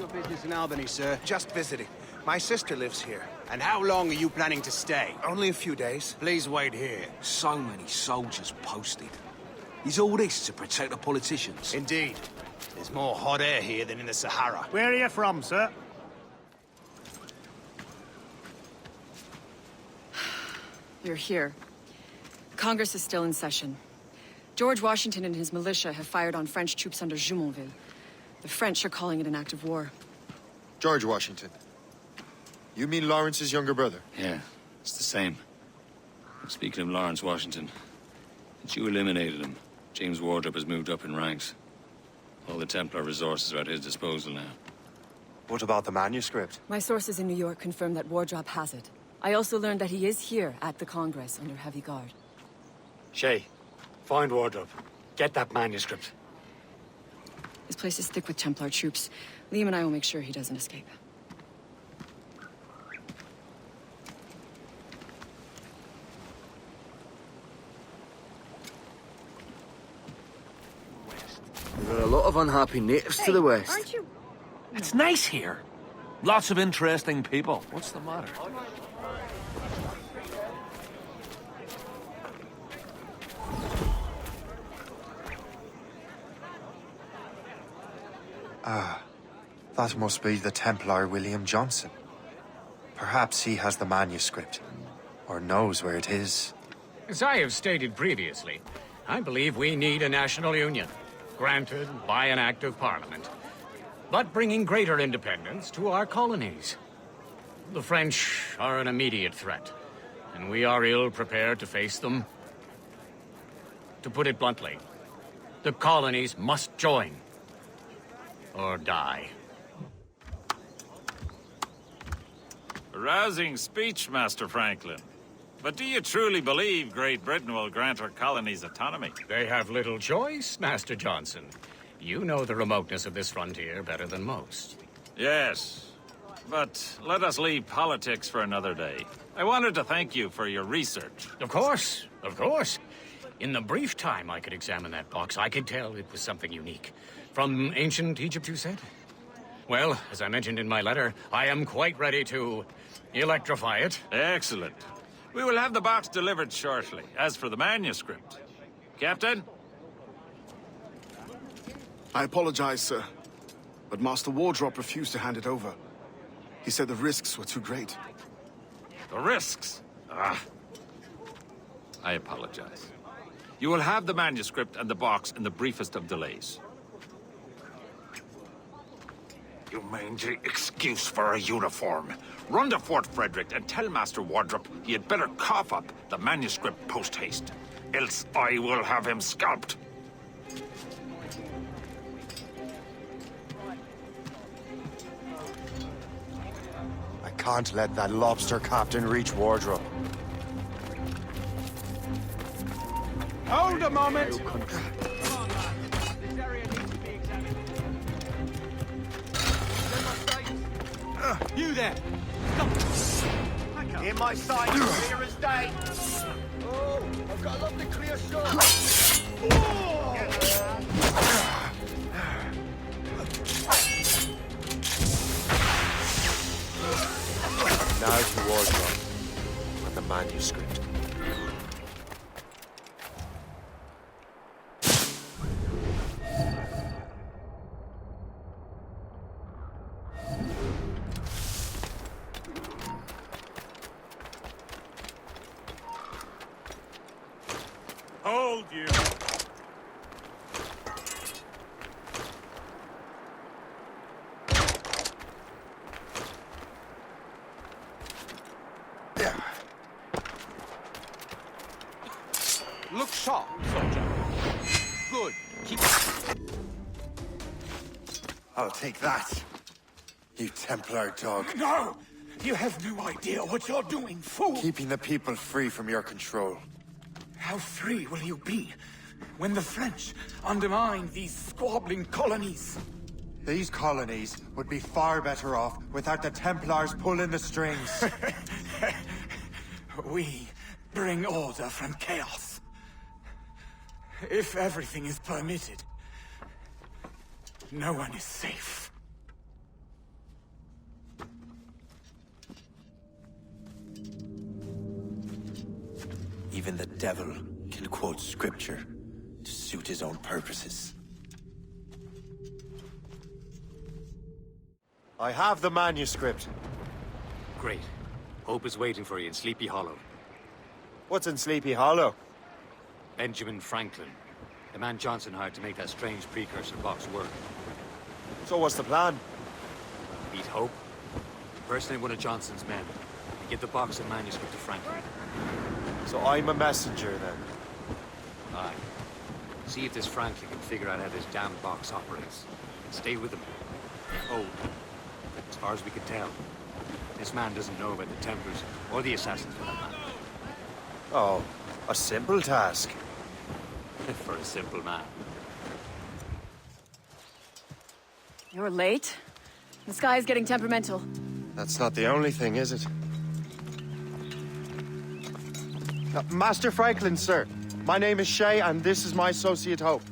your business in Albany, sir? Just visiting. My sister lives here. And how long are you planning to stay? Only a few days. Please wait here. So many soldiers posted. Is all this to protect the politicians? Indeed. There's more hot air here than in the Sahara. Where are you from, sir? You're here. Congress is still in session. George Washington and his militia have fired on French troops under Jumonville. The French are calling it an act of war. George Washington. You mean Lawrence's younger brother? Yeah, it's the same. Speaking of Lawrence Washington, since you eliminated him, James Wardrop has moved up in ranks. All the Templar resources are at his disposal now. What about the manuscript? My sources in New York confirm that Wardrop has it. I also learned that he is here at the Congress under heavy guard. Shay, find Wardrop. Get that manuscript. This place is thick with Templar troops. Liam and I will make sure he doesn't escape. There are a lot of unhappy natives to the west. Aren't you? It's nice here. Lots of interesting people. What's the matter? That must be the Templar William Johnson. Perhaps he has the manuscript, or knows where it is. As I have stated previously, I believe we need a national union, granted by an act of parliament, but bringing greater independence to our colonies. The French are an immediate threat, and we are ill prepared to face them. To put it bluntly, the colonies must join, or die. A rousing speech, Master Franklin. But do you truly believe Great Britain will grant our colonies autonomy? They have little choice, Master Johnson. You know the remoteness of this frontier better than most. Yes, but let us leave politics for another day. I wanted to thank you for your research. Of course, of course. In the brief time I could examine that box, I could tell it was something unique. From ancient Egypt, you said? Well, as I mentioned in my letter, I am quite ready to electrify it. Excellent. We will have the box delivered shortly. As for the manuscript... Captain? I apologize, sir. But Master Wardrop refused to hand it over. He said the risks were too great. The risks? I apologize. You will have the manuscript and the box in the briefest of delays. You mangy excuse for a uniform. Run to Fort Frederick and tell Master Wardrop he had better cough up the manuscript post-haste. Else I will have him scalped. I can't let that lobster captain reach Wardrop. Hold a moment! You there! In my sight, clear as day. Oh, I've got a lovely clear shot! Now to Wardrop and the manuscript. Hold you! Look sharp, soldier. Good. Keep... I'll take that, you Templar dog. No! You have no idea what you're doing, fool! Keeping the people free from your control. How free will you be when the French undermine these squabbling colonies? These colonies would be far better off without the Templars pulling the strings. We bring order from chaos. If everything is permitted, no one is safe. Even the devil can quote scripture to suit his own purposes. I have the manuscript. Great. Hope is waiting for you in Sleepy Hollow. What's in Sleepy Hollow? Benjamin Franklin. The man Johnson hired to make that strange precursor box work. So what's the plan? Meet Hope. Personate one of Johnson's men. And give the box and manuscript to Franklin. So I'm a messenger, then? Aye. See if this Franklin can figure out how this damn box operates. Stay with him. Oh, as far as we can tell, this man doesn't know about the Templars, or the Assassins for that matter. Oh, a simple task. For a simple man. You're late. The sky is getting temperamental. That's not the only thing, is it? Master Franklin, sir. My name is Shay, and this is my associate Hope.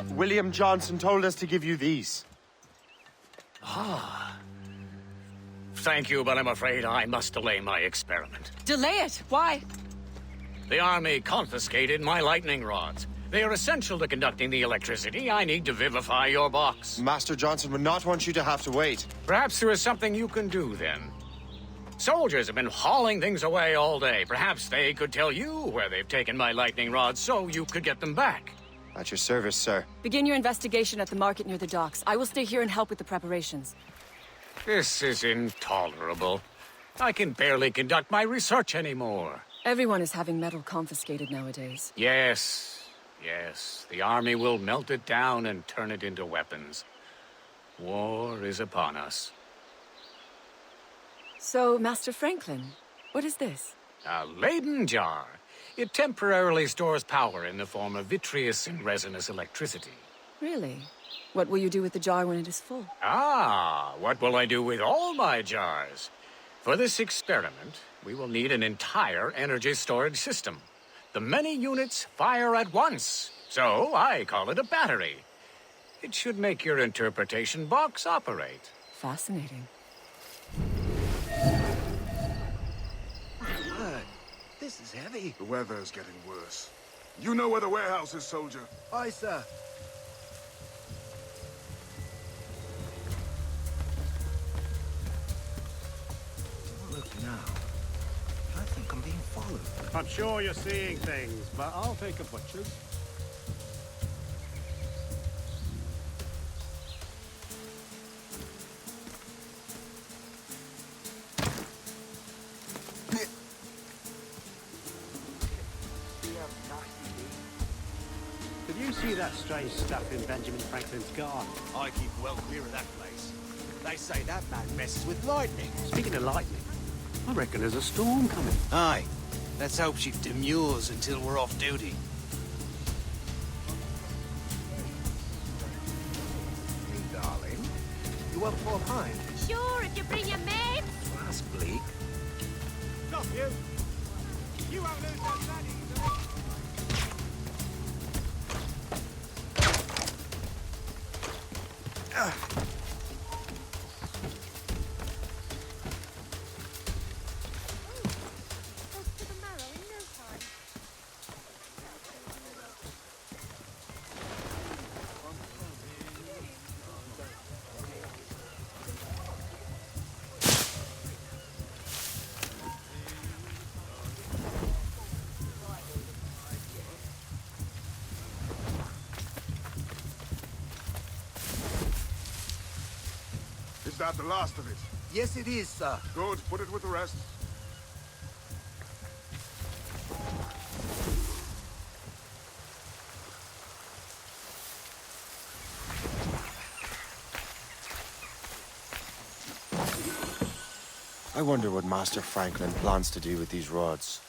William Johnson told us to give you these. Ah. Thank you, but I'm afraid I must delay my experiment. Delay it? Why? The army confiscated my lightning rods. They are essential to conducting the electricity I need to vivify your box. Master Johnson would not want you to have to wait. Perhaps there is something you can do, then. Soldiers have been hauling things away all day. Perhaps they could tell you where they've taken my lightning rods so you could get them back. At your service, sir. Begin your investigation at the market near the docks. I will stay here and help with the preparations. This is intolerable. I can barely conduct my research anymore. Everyone is having metal confiscated nowadays. Yes, yes. The army will melt it down and turn it into weapons. War is upon us. So, Master Franklin, what is this? A Leyden jar. It temporarily stores power in the form of vitreous and resinous electricity. Really? What will you do with the jar when it is full? Ah, what will I do with all my jars? For this experiment, we will need an entire energy storage system. The many units fire at once, so I call it a battery. It should make your interpretation box operate. Fascinating. This is heavy. The weather's getting worse. You know where the warehouse is, soldier? Aye, sir. Look now. I think I'm being followed. I'm sure you're seeing things, but I'll take a butcher's. Did you see that strange stuff in Benjamin Franklin's garden? I keep well clear of that place. They say that man messes with lightning. Speaking of lightning, I reckon there's a storm coming. Aye. Let's hope she demurs until we're off duty. Hey, darling. You up for a pint? Sure, if you bring your mates. That's bleak. Stop you! You won't lose that money. Is that the last of it? Yes, it is, sir. Good, put it with the rest. I wonder what Master Franklin plans to do with these rods.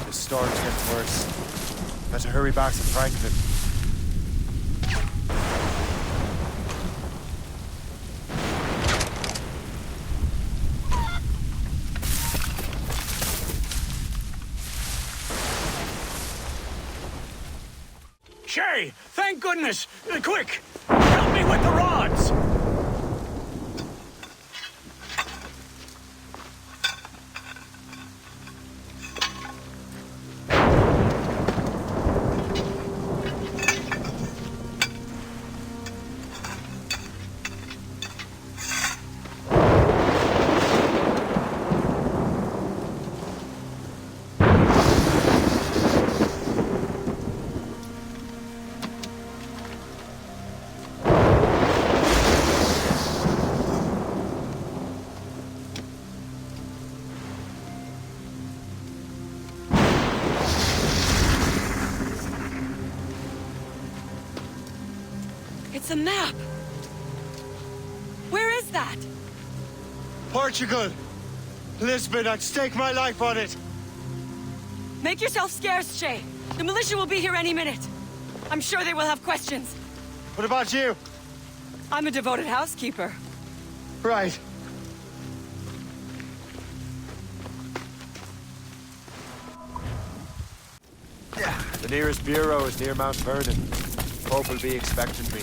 The storm's getting worse. Better hurry back to Franklin. Shay, thank goodness! Quick! Help me with the rods! It's a map! Where is that? Portugal! Lisbon, I'd stake my life on it! Make yourself scarce, Shay. The militia will be here any minute. I'm sure they will have questions. What about you? I'm a devoted housekeeper. Right. The nearest bureau is near Mount Vernon. Pope will be expecting me.